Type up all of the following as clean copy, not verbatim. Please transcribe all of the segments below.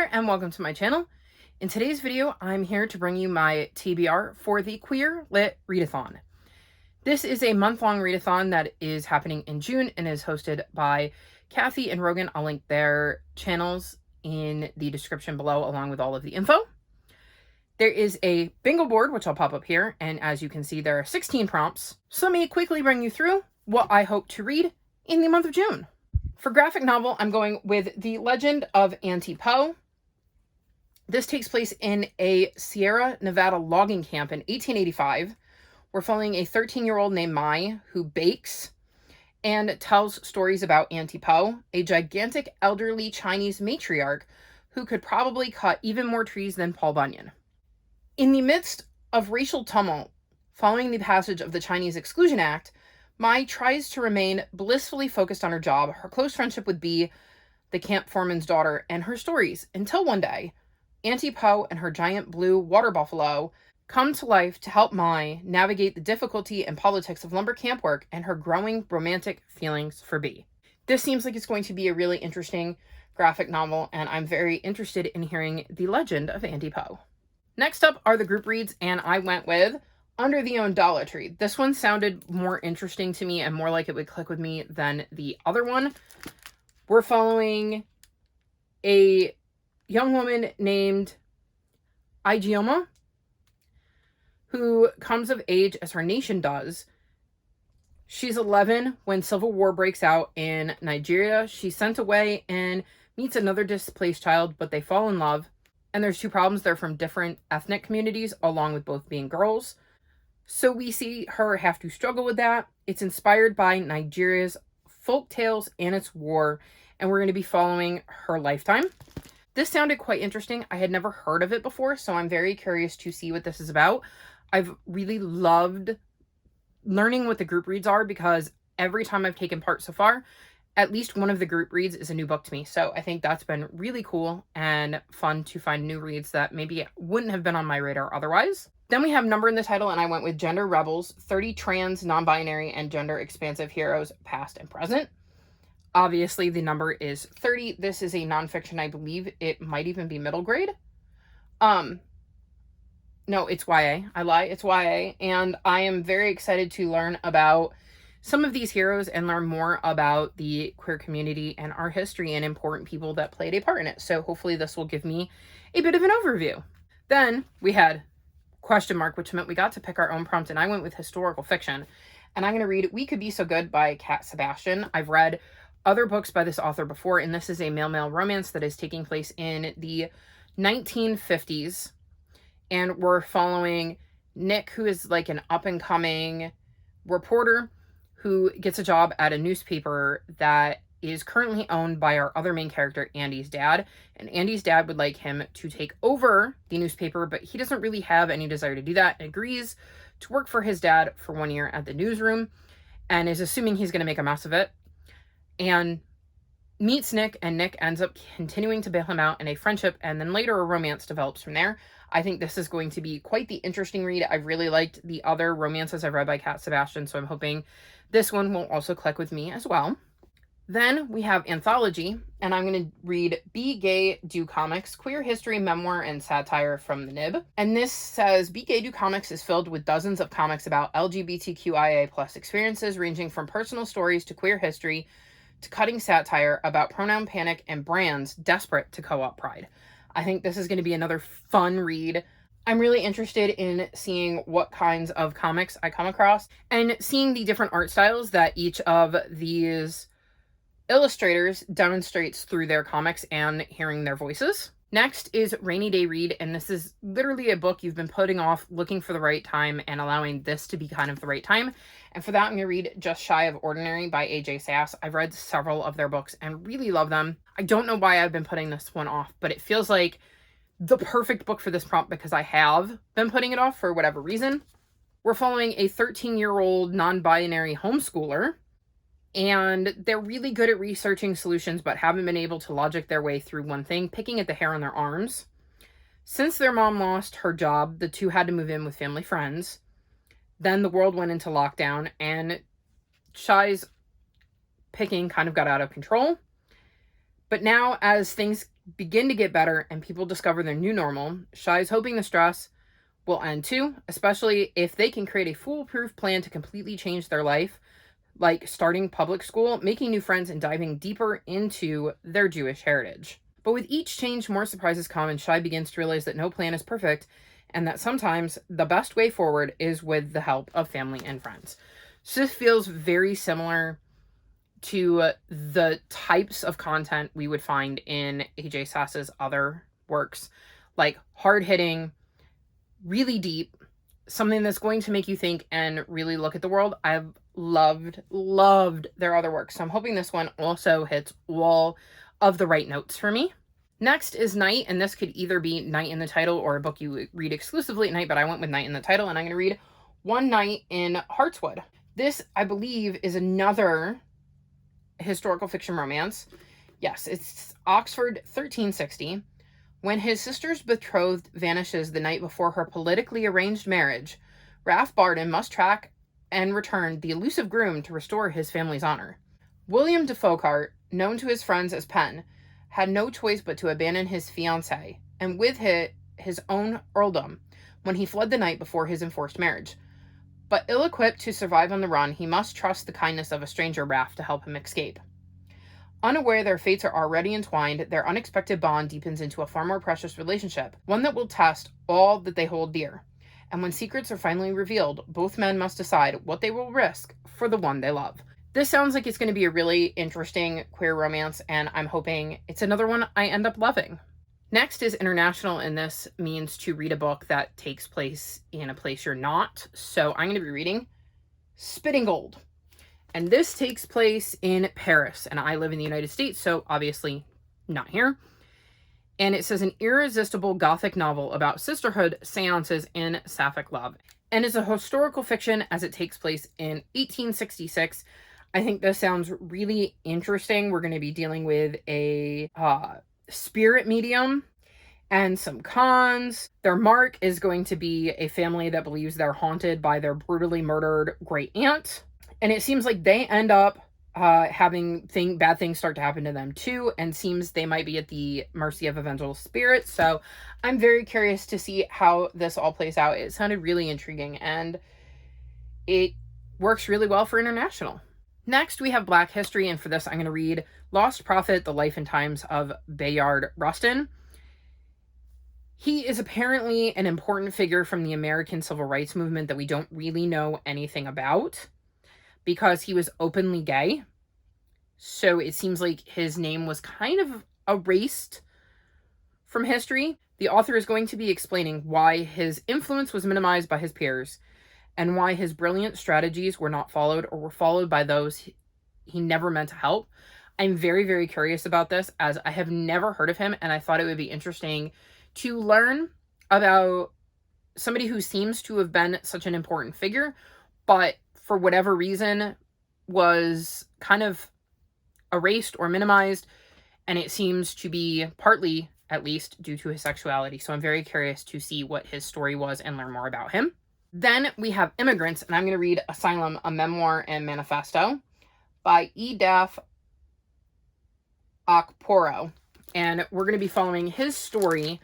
there, and welcome to my channel. In today's video, I'm here to bring you my TBR for the Queer Lit Readathon. This is a month-long readathon that is happening in June and is hosted by Kathy and Rogan. I'll link their channels in the description below along with all of the info. There is a bingo board, which I'll pop up here, and as you can see, there are 16 prompts. So let me quickly bring you through what I hope to read in the month of June. For graphic novel, I'm going with The Legend of Auntie Poe. This takes place in a Sierra Nevada logging camp in 1885. We're following a 13-year-old named Mai who bakes and tells stories about Auntie Poe, a gigantic elderly Chinese matriarch who could probably cut even more trees than Paul Bunyan. In the midst of racial tumult following the passage of the Chinese Exclusion Act, Mai tries to remain blissfully focused on her job, her close friendship with Bee, the camp foreman's daughter, and her stories, until one day, Auntie Poe and her giant blue water buffalo come to life to help Mai navigate the difficulty and politics of lumber camp work and her growing romantic feelings for Bee. This seems like it's going to be a really interesting graphic novel, and I'm very interested in hearing the legend of Auntie Poe. Next up are the group reads, and I went with Under the Dollar Tree. This one sounded more interesting to me and more like it would click with me than the other one. We're following a young woman named Ijeoma who comes of age as her nation does. She's 11 when civil war breaks out in Nigeria. She's sent away and meets another displaced child, but they fall in love. And there's two problems. They're from different ethnic communities, along with both being girls. So we see her have to struggle with that. It's inspired by Nigeria's folk tales and its war, and we're going to be following her lifetime. This sounded quite interesting. I had never heard of it before, so I'm very curious to see what this is about. I've really loved learning what the group reads are because every time I've taken part so far, at least one of the group reads is a new book to me. So I think that's been really cool and fun to find new reads that maybe wouldn't have been on my radar otherwise. Then we have number in the title, and I went with Gender Rebels, 30 trans, non-binary, and gender-expansive heroes, past and present. Obviously, the number is 30. This is a nonfiction. I believe it might even be middle grade. No, it's YA. I lie. It's YA. And I am very excited to learn about some of these heroes and learn more about the queer community and our history and important people that played a part in it. So hopefully this will give me a bit of an overview. Then we had question mark, which meant we got to pick our own prompt, and I went with historical fiction. And I'm going to read We Could Be So Good by Kat Sebastian. I've read other books by this author before, and this is a male-male romance that is taking place in the 1950s. And we're following Nick, who is like an up-and-coming reporter who gets a job at a newspaper that is currently owned by our other main character, Andy's dad. And Andy's dad would like him to take over the newspaper, but he doesn't really have any desire to do that and agrees to work for his dad for 1 year at the newsroom and is assuming he's going to make a mess of it. And meets Nick, and Nick ends up continuing to bail him out in a friendship, and then later a romance develops from there. I think this is going to be quite the interesting read. I've really liked the other romances I've read by Kat Sebastian, so I'm hoping this one will also click with me as well. Then we have Anthology, and I'm going to read Be Gay, Do Comics, Queer History, Memoir, and Satire from the Nib. And this says, Be Gay, Do Comics is filled with dozens of comics about LGBTQIA+ experiences, ranging from personal stories to queer history, to cutting satire about pronoun panic and brands desperate to co-op pride. I think this is going to be another fun read. I'm really interested in seeing what kinds of comics I come across and seeing the different art styles that each of these illustrators demonstrates through their comics and hearing their voices. Next is Rainy Day Read, and this is literally a book you've been putting off, looking for the right time, and allowing this to be kind of the right time. And for that, I'm going to read Just Shy of Ordinary by AJ Sass. I've read several of their books and really love them. I don't know why I've been putting this one off, but it feels like the perfect book for this prompt because I have been putting it off for whatever reason. We're following a 13-year-old non-binary homeschooler, and they're really good at researching solutions but haven't been able to logic their way through one thing, picking at the hair on their arms. Since their mom lost her job, the two had to move in with family friends. Then the world went into lockdown, and Shy's picking kind of got out of control. But now, as things begin to get better and people discover their new normal, Shy is hoping the stress will end too, especially if they can create a foolproof plan to completely change their life, like starting public school, making new friends, and diving deeper into their Jewish heritage. But with each change, more surprises come, and Shy begins to realize that no plan is perfect, and that sometimes the best way forward is with the help of family and friends. So this feels very similar to the types of content we would find in AJ Sass's other works, like hard-hitting, really deep, something that's going to make you think and really look at the world. I've loved their other work, so I'm hoping this one also hits all of the right notes for me. Next is Night, and this could either be Night in the title or a book you read exclusively at night, but I went with Night in the title, and I'm going to read One Night in Heartswood. This, I believe, is another historical fiction romance. Yes, it's Oxford 1360. When his sister's betrothed vanishes the night before her politically arranged marriage, Ralph Barden must track and return the elusive groom to restore his family's honor. William de Foucault, known to his friends as Penn, had no choice but to abandon his fiancée, and with it his own earldom, when he fled the night before his enforced marriage. But ill-equipped to survive on the run, he must trust the kindness of a stranger Ralph to help him escape. Unaware their fates are already entwined, their unexpected bond deepens into a far more precious relationship, one that will test all that they hold dear. And when secrets are finally revealed, both men must decide what they will risk for the one they love. This sounds like it's going to be a really interesting queer romance, and I'm hoping it's another one I end up loving. Next is international, and this means to read a book that takes place in a place you're not. So I'm going to be reading Spitting Gold. And this takes place in Paris, and I live in the United States, so obviously not here. And it says an irresistible gothic novel about sisterhood, seances, and sapphic love. And it's a historical fiction as it takes place in 1866. I think this sounds really interesting. We're going to be dealing with a spirit medium and some cons. Their mark is going to be a family that believes they're haunted by their brutally murdered great aunt. And it seems like they end up having bad things start to happen to them too, and seems they might be at the mercy of a vengeful spirit. So I'm very curious to see how this all plays out. It sounded really intriguing, and it works really well for international. Next, we have Black history, and for this, I'm going to read Lost Prophet, The Life and Times of Bayard Rustin. He is apparently an important figure from the American Civil Rights Movement that we don't really know anything about, because he was openly gay. So it seems like his name was kind of erased from history. The author is going to be explaining why his influence was minimized by his peers, and why his brilliant strategies were not followed, or were followed by those he never meant to help. I'm very, very curious about this, as I have never heard of him, and I thought it would be interesting to learn about somebody who seems to have been such an important figure, but for whatever reason was kind of erased or minimized, and it seems to be partly, at least, due to his sexuality. So I'm very curious to see what his story was and learn more about him. Then we have Immigrants, and I'm going to read Asylum, a Memoir and Manifesto by Edaf Akporo. And we're going to be following his story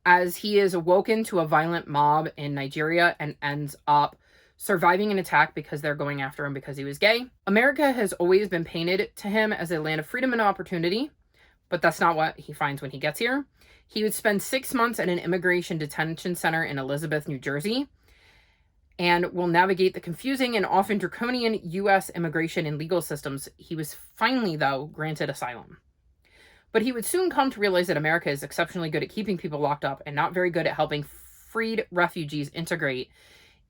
as he is awoken to a violent mob in Nigeria and ends up surviving an attack because they're going after him because he was gay. America has always been painted to him as a land of freedom and opportunity, but that's not what he finds when he gets here. He would spend 6 months at an immigration detention center in Elizabeth, New Jersey, and will navigate the confusing and often draconian U.S. immigration and legal systems. He was finally, though, granted asylum. But he would soon come to realize that America is exceptionally good at keeping people locked up and not very good at helping freed refugees integrate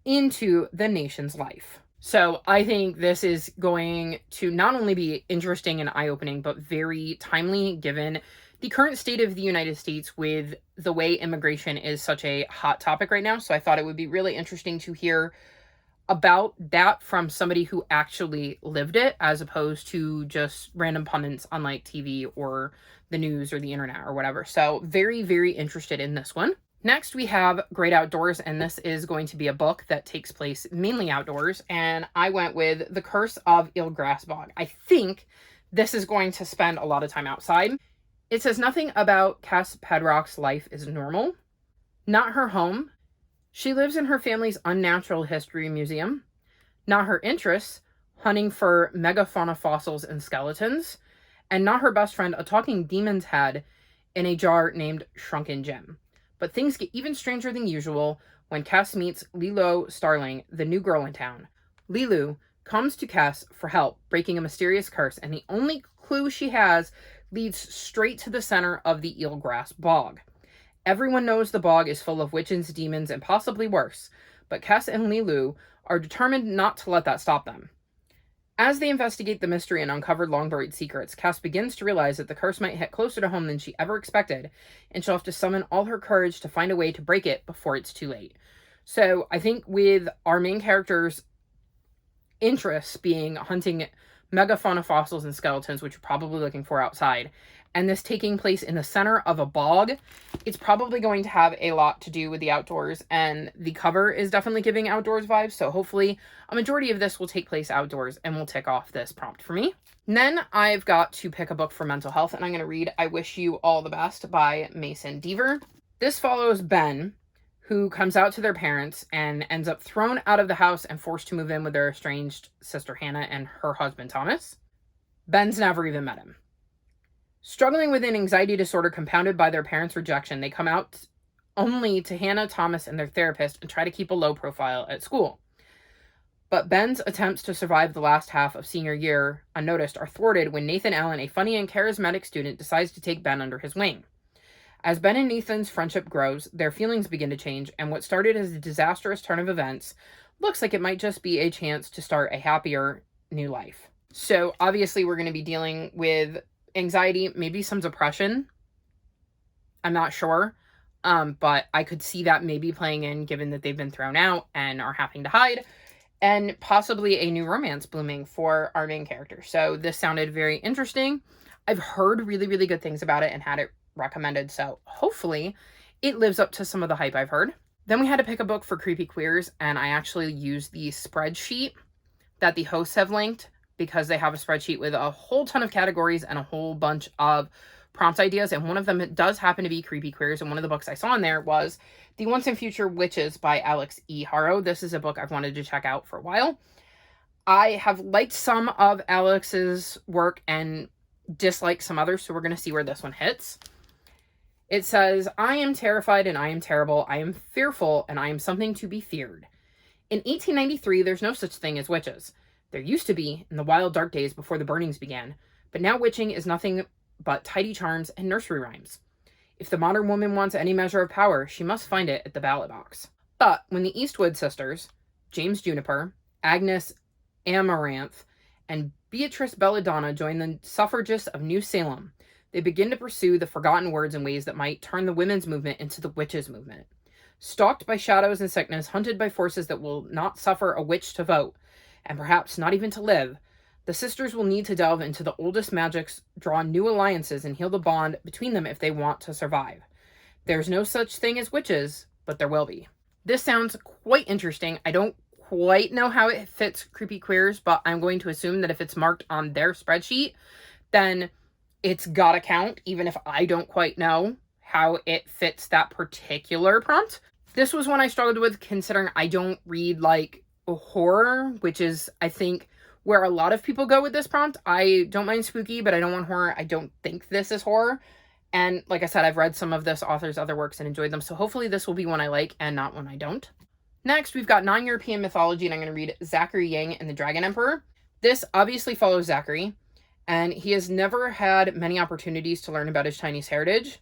into the nation's life. So I think this is going to not only be interesting and eye-opening, but very timely given the current state of the United States with the way immigration is such a hot topic right now. So I thought it would be really interesting to hear about that from somebody who actually lived it, as opposed to just random pundits on like TV or the news or the internet or whatever. So very, very interested in this one. Next, we have Great Outdoors, and this is going to be a book that takes place mainly outdoors, and I went with The Curse of Ilgrasbog. I think this is going to spend a lot of time outside. It says nothing about Cass Padrock's life is normal. Not her home. She lives in her family's unnatural history museum. Not her interests, hunting for megafauna fossils and skeletons. And not her best friend, a talking demon's head in a jar named Shrunken Jim. But things get even stranger than usual when Cass meets Lilo Starling, the new girl in town. Lilu comes to Cass for help, breaking a mysterious curse, and the only clue she has leads straight to the center of the eelgrass bog. Everyone knows the bog is full of witches, demons, and possibly worse, but Cass and Lilu are determined not to let that stop them. As they investigate the mystery and uncover long-buried secrets, Cass begins to realize that the curse might hit closer to home than she ever expected, and she'll have to summon all her courage to find a way to break it before it's too late. So I think with our main character's interests being hunting megafauna fossils and skeletons, which you're probably looking for outside, and this taking place in the center of a bog, it's probably going to have a lot to do with the outdoors, and the cover is definitely giving outdoors vibes, so hopefully a majority of this will take place outdoors and will tick off this prompt for me. And then I've got to pick a book for mental health, and I'm going to read I Wish You All the Best by Mason Deaver. This follows Ben, who comes out to their parents and ends up thrown out of the house and forced to move in with their estranged sister Hannah and her husband Thomas. Ben's never even met him. Struggling with an anxiety disorder compounded by their parents' rejection, they come out only to Hannah, Thomas, and their therapist and try to keep a low profile at school. But Ben's attempts to survive the last half of senior year unnoticed are thwarted when Nathan Allen, a funny and charismatic student, decides to take Ben under his wing. As Ben and Nathan's friendship grows, their feelings begin to change, and what started as a disastrous turn of events looks like it might just be a chance to start a happier new life. So obviously we're going to be dealing with anxiety, maybe some depression. I'm not sure. But I could see that maybe playing in given that they've been thrown out and are having to hide, and possibly a new romance blooming for our main character. So this sounded very interesting. I've heard really, really good things about it and had it recommended. So hopefully it lives up to some of the hype I've heard. Then we had to pick a book for Creepy Queers, and I actually used the spreadsheet that the hosts have linked because they have a spreadsheet with a whole ton of categories and a whole bunch of prompt ideas, and one of them does happen to be Creepy Queers, and one of the books I saw in there was The Once and Future Witches by Alex E. Harrow. This is a book I've wanted to check out for a while. I have liked some of Alex's work and disliked some others, so we're going to see where this one hits. It says, I am terrified and I am terrible. I am fearful and I am something to be feared. In 1893, there's no such thing as witches. There used to be in the wild dark days before the burnings began, but now witching is nothing but tidy charms and nursery rhymes. If the modern woman wants any measure of power, she must find it at the ballot box. But when the Eastwood sisters, James Juniper, Agnes Amaranth, and Beatrice Belladonna join the suffragists of New Salem, they begin to pursue the forgotten words in ways that might turn the women's movement into the witches' movement. Stalked by shadows and sickness, hunted by forces that will not suffer a witch to vote, and perhaps not even to live, the sisters will need to delve into the oldest magics, draw new alliances, and heal the bond between them if they want to survive. There's no such thing as witches, but there will be. This sounds quite interesting. I don't quite know how it fits Creepy Queers, but I'm going to assume that if it's marked on their spreadsheet, then it's gotta count, even if I don't quite know how it fits that particular prompt. This was one I struggled with, considering I don't read, like, horror, which is, I think, where a lot of people go with this prompt. I don't mind spooky, but I don't want horror. I don't think this is horror. And like I said, I've read some of this author's other works and enjoyed them, so hopefully this will be one I like and not one I don't. Next, we've got non-European mythology, and I'm going to read Zachary Yang and the Dragon Emperor. This obviously follows Zachary, and he has never had many opportunities to learn about his Chinese heritage.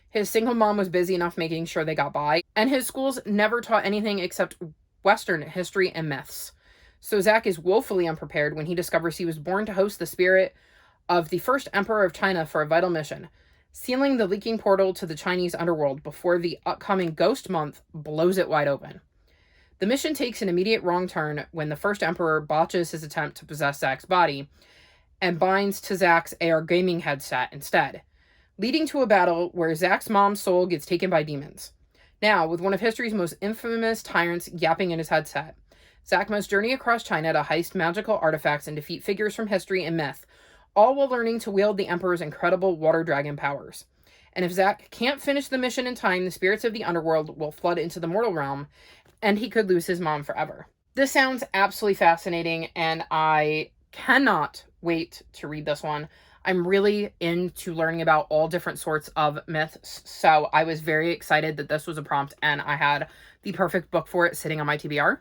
His single mom was busy enough making sure they got by, and his schools never taught anything except Western history and myths. So Zach is woefully unprepared when he discovers he was born to host the spirit of the first emperor of China for a vital mission, sealing the leaking portal to the Chinese underworld before the upcoming ghost month blows it wide open. The mission takes an immediate wrong turn when the first emperor botches his attempt to possess Zach's body and binds to Zach's AR gaming headset instead, leading to a battle where Zach's mom's soul gets taken by demons. Now, with one of history's most infamous tyrants yapping in his headset, Zach must journey across China to heist magical artifacts and defeat figures from history and myth, all while learning to wield the Emperor's incredible water dragon powers. And if Zack can't finish the mission in time, the spirits of the underworld will flood into the mortal realm, and he could lose his mom forever. This sounds absolutely fascinating, and I cannot wait to read this one. I'm really into learning about all different sorts of myths, so I was very excited that this was a prompt, and I had the perfect book for it sitting on my TBR.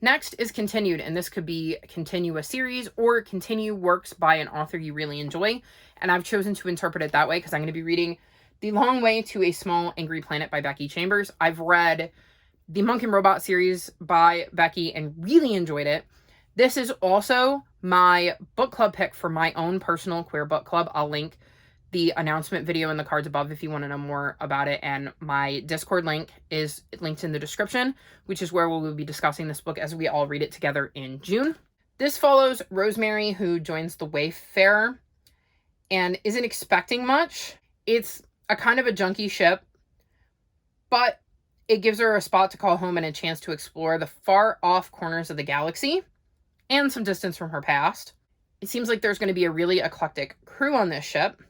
Next is Continued, and this could be continue a series or continue works by an author you really enjoy, and I've chosen to interpret it that way because I'm going to be reading The Long Way to a Small Angry Planet by Becky Chambers. I've read the Monk and Robot series by Becky and really enjoyed it. This is also my book club pick for my own personal queer book club. I'll link the announcement video in the cards above if you want to know more about it, and my Discord link is linked in the description, which is where we will be discussing this book as we all read it together in June. This follows Rosemary, who joins the Wayfarer and isn't expecting much. It's a kind of a junky ship, but it gives her a spot to call home and a chance to explore the far off corners of the galaxy and some distance from her past. It seems like there's going to be a really eclectic crew on this ship,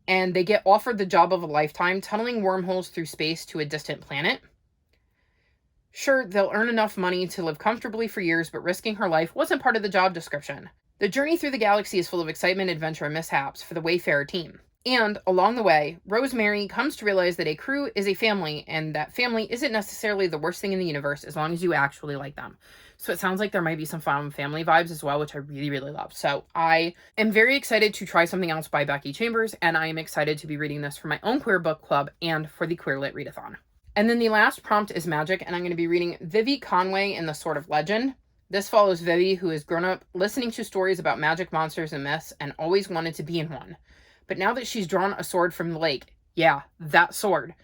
and they get offered the job of a lifetime, tunneling wormholes through space to a distant planet. Sure, they'll earn enough money to live comfortably for years, but risking her life wasn't part of the job description. The journey through the galaxy is full of excitement, adventure, and mishaps for the Wayfarer team. And along the way, Rosemary comes to realize that a crew is a family, and that family isn't necessarily the worst thing in the universe as long as you actually like them. So it sounds like there might be some fun family vibes as well, which I really, really love. So I am very excited to try something else by Becky Chambers, and I am excited to be reading this for my own queer book club and for the Queer Lit Readathon. And then the last prompt is magic, and I'm going to be reading Vivi Conway in the Sword of Legend. This follows Vivi, who has grown up listening to stories about magic monsters and myths and always wanted to be in one. But now that she's drawn a sword from the lake, yeah, that sword,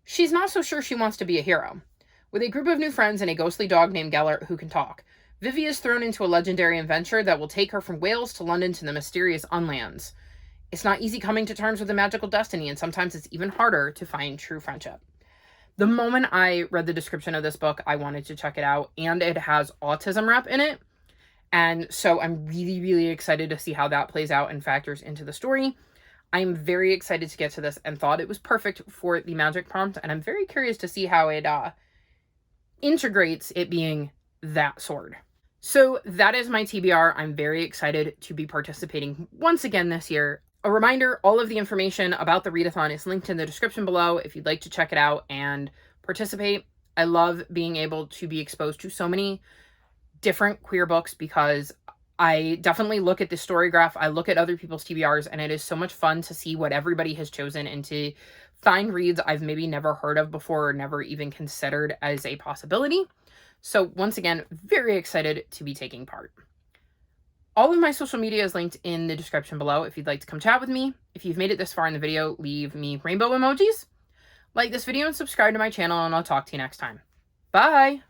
she's not so sure she wants to be a hero. With a group of new friends and a ghostly dog named Gellert who can talk, Vivi is thrown into a legendary adventure that will take her from Wales to London to the mysterious Unlands. It's not easy coming to terms with a magical destiny, and sometimes it's even harder to find true friendship. The moment I read the description of this book, I wanted to check it out, and it has autism rep in it. And so I'm really, really excited to see how that plays out and factors into the story. I'm very excited to get to this and thought it was perfect for the magic prompt, and I'm very curious to see how it integrates it being that sword. So that is my TBR. I'm very excited to be participating once again this year. A reminder, all of the information about the readathon is linked in the description below if you'd like to check it out and participate. I love being able to be exposed to so many different queer books because I definitely look at the story graph, I look at other people's TBRs, and it is so much fun to see what everybody has chosen and to find reads I've maybe never heard of before or never even considered as a possibility. So once again, very excited to be taking part. All of my social media is linked in the description below if you'd like to come chat with me. If you've made it this far in the video, leave me rainbow emojis, like this video, and subscribe to my channel, and I'll talk to you next time. Bye!